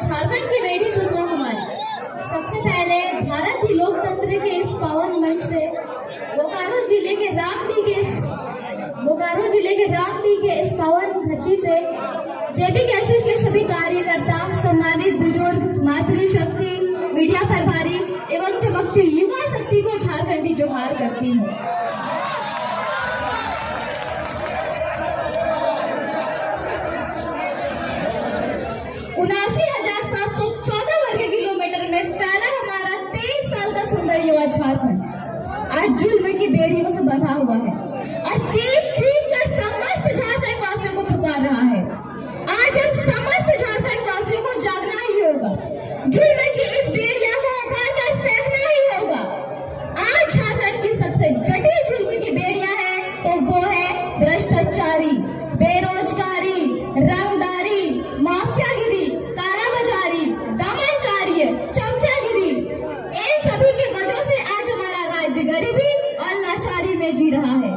झारखंड की बेटी सुषमा कुमारी। सबसे पहले भारतीय लोकतंत्र के इस पावन मंच से बोकारो जिले के रामडी के इस पावन धरती से जेबी कैसेट के सभी कार्यकर्ता, सम्मानित बुजुर्ग, मातृशक्ति, मीडिया प्रभारी एवं चमकती युवा शक्ति को झारखंडी जोहार करती हूँ। वर्ग किलोमीटर में फैला हमारा 23 साल का सुंदर युवा झारखंड आज जुल्म की बेड़ियों से बंधा हुआ है और चीख चीख कर समस्त झारखंड वासियों को पुकार रहा है। आज हम समस्त झारखंड वासियों को जागना ही होगा, जुल्म की इस बेड़िया को उखाड़ कर फेंकना ही होगा। आज झारखंड की सबसे जटिल जुल्म की बेड़िया है तो वो है भ्रष्टाचारी, बेरोजगारी, रंगदारी, माफियागिरी, कालाबाजारी, दमनकारी, चमचागिरी। इन सभी की वजह से आज हमारा राज्य गरीबी और लाचारी में जी रहा है।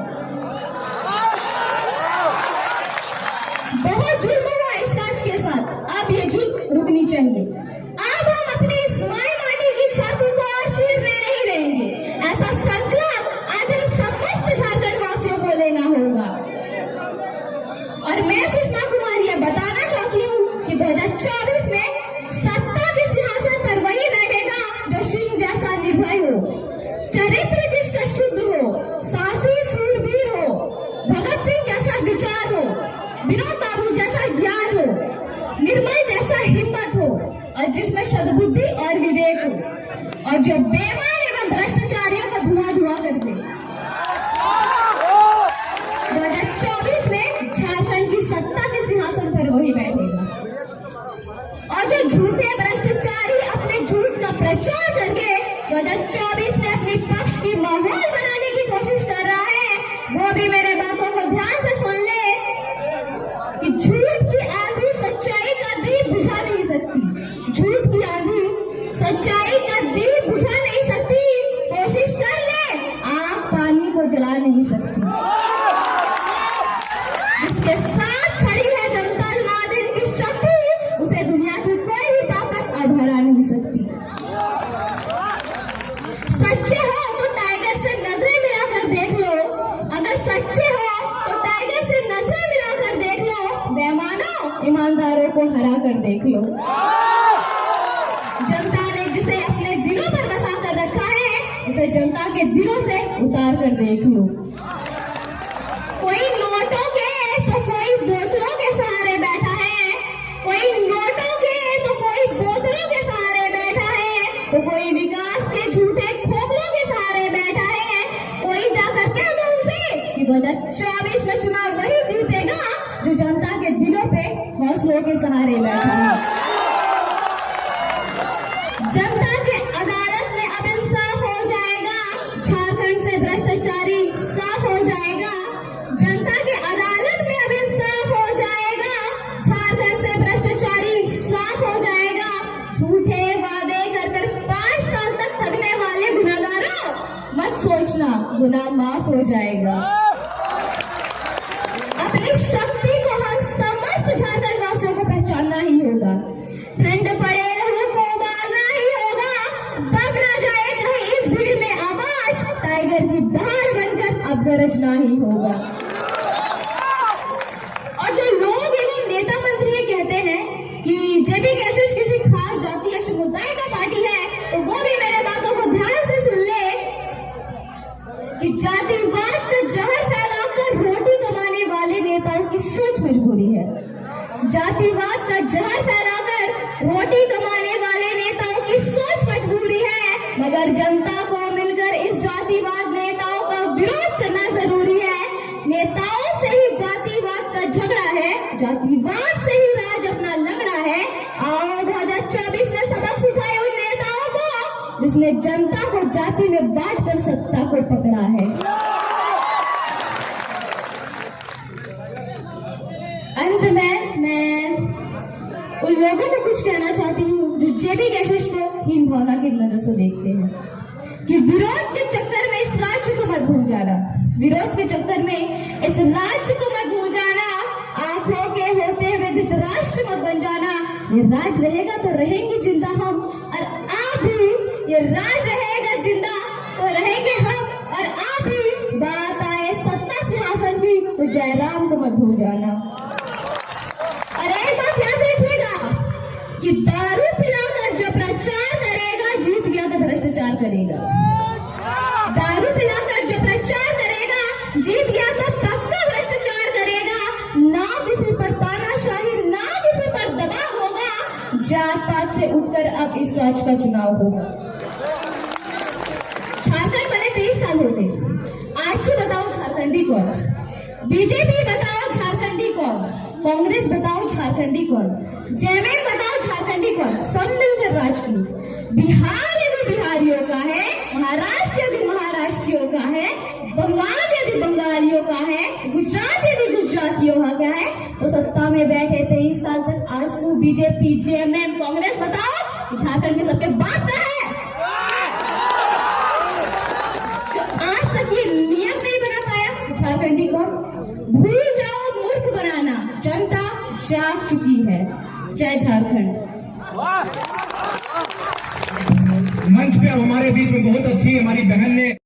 बहुत जुल्म हुआ इस राज्य के साथ, अब ये जुल्म रुकनी चाहिए। अब हम अपनी इस माई माटी की छाती को और चीरने नहीं देंगे। ऐसा संकल्प आज हम समस्त झारखंड वासियों को लेना होगा। और मैं सुषमा कुमारी ये बताना चाहती हूँ कि 2024 में सत्ता के सिंहासन पर वही बैठेगा जो सिंह जैसा निर्भय हो, चरित्र जिसका शुद्ध हो, साहसी सूरवीर हो, भगत सिंह जैसा विचार हो, विनोद बाबू जैसा ज्ञान हो, निर्मल जैसा हिम्मत हो और जिसमें सद्बुद्धि और विवेक हो और जो बेईमान एवं भ्रष्टाचारियों का धुआं धुआं कर दे। 2024 में झारखंड की सत्ता के सिंहासन पर वही बैठेगा और जो झूठे भ्रष्टाचारी अपने झूठ का प्रचार करके 2024 में अपने पक्ष की माहौल बनाने की कोशिश कर रहा है, वो भी मेरे बातों को ध्यान से सुन ले कि झूठ की आंधी सच्चाई का दीप बुझा नहीं सकती। झूठ की आंधी सच्चाई का दीप बुझा नहीं सकती। कोशिश कर ले, आग पानी को जला नहीं सकती। जिसके साथ खड़ी है जनता दिन की शक्ति, उसे दुनिया की कोई भी ताकत अब हरा नहीं सकती। सच्चे हो तो टाइगर से नजरें मिलाकर देख लो, अगर सच्चे हो तो टाइगर से नजरें मिलाकर देख लो, बेईमानों ईमानदारों को हरा कर देख लो। जनता ने जिसे अपने दिलों पर बसा कर रखा है, उसे जनता के दिलों से उतार कर देख लो। कोई नोटों के तो कोई बोतलों के सहारे बैठा है, कोई नोटों के तो कोई बोतलों के सहारे बैठा है, तो कोई विकास के झूठे खोखलों के सहारे बैठा है। कोई जाकर कह दो उनसे कि 2024 में चुनाव वही जीतेगा जो जनता के दिलों पे हौसलों के सहारे बैठा है। जनता के अदालत में अब इंसाफ हो जाएगा, झारखंड से भ्रष्टाचारी साफ हो जाएगा। जनता के अदालत में अब इंसाफ हो जाएगा, झारखंड से भ्रष्टाचारी साफ हो जाएगा। झूठे वादे कर 5 साल तक ठगने वाले गुनाहगारों, मत सोचना गुनाह माफ हो जाएगा। अपनी शक्ति को हम समस्त झारखंड वासियों को पहचानना ही होगा। ठंड पड़े लहू को उबालना ही होगा, दब ना जाए कहीं इस भीड़ में आवाज, टाइगर की दहाड़ बनकर अब गरजना ही होगा। और जो लोग एवं नेता मंत्री ये कहते हैं कि जेबी कैसेट किसी खास जाति या समुदाय का पार्टी है, तो वो भी मेरे बातों को ध्यान से सुन ले कि जातिवाद का जहर फैलाकर रोटी कमाने वाले नेताओं की सोच मजबूरी है। जातिवाद का जहर फैलाकर रोटी कमाने वाले नेताओं की सोच मजबूरी है, मगर जनता को मिलकर इस जातिवाद नेताओं का विरोध करना जरूरी है। नेताओं से ही जातिवाद का झगड़ा है, जातिवाद से ही राज अपना लंगड़ा है। आओ 2024 में सबक सिखाए उन नेताओं को जिसने जनता को जाति में बांटकर सत्ता को पकड़ा है। अंत में मैं उन लोगों को कुछ कहना चाहती हूँ जो जेबी कैसेट को हीन भावना की नजर से देखते हैं कि विरोध के चक्कर में इस राज्य को मत भूल जाना, विरोध के चक्कर में इस राज्य को मत भूल जाना, आंखों के होते हुए धृतराष्ट्र मत बन जाना। ये राज रहेगा तो रहेंगे जिंदा हम, और आप भी, ये राज रहेगा जिंदा तो रहेंगे हम, और आप भी बात आए सत्ता सिंहासन की तो जयराम को मत भूल जाना। और एक बात याद रखिएगा कि दारू पिलाकर जो प्रचार करेगा जीत गया तो भ्रष्टाचार करेगा। दारू पिलाकर जो प्रचार करेगा जीत गया तो पक्का भ्रष्टाचार करेगा। ना किसी पर तानाशाही, ना किसी पर दबाव होगा। जात पात से उठकर अब इस राज्य का चुनाव होगा। झारखंड बने 23 साल हो गए। आज से बताओ झारखंडी कौन, बीजेपी बताओ झारखंडी कौन, कांग्रेस बताओ झारखंडी कौन, जेएमएम बताओ झारखंडी कौन, सब मिलकर राज की। बिहार यदि बिहारियों का है, महाराष्ट्र यदि महाराष्ट्रियों का है, बंगाल यदि बंगालियों का है, गुजरात यदि गुजरातियों का है, तो सत्ता में बैठे 23 साल तक आजसू बीजेपी, जेएमएम, कांग्रेस बताओ झारखंड में सबके बात है। जो आज तक ये नियम नहीं बना पाया झारखंडी कौन, भूल जाओ मूर्ख बनाना, जनता जाग चुकी है। जय झारखंड। मंच पे अब हमारे बीच में बहुत अच्छी हमारी बहन ने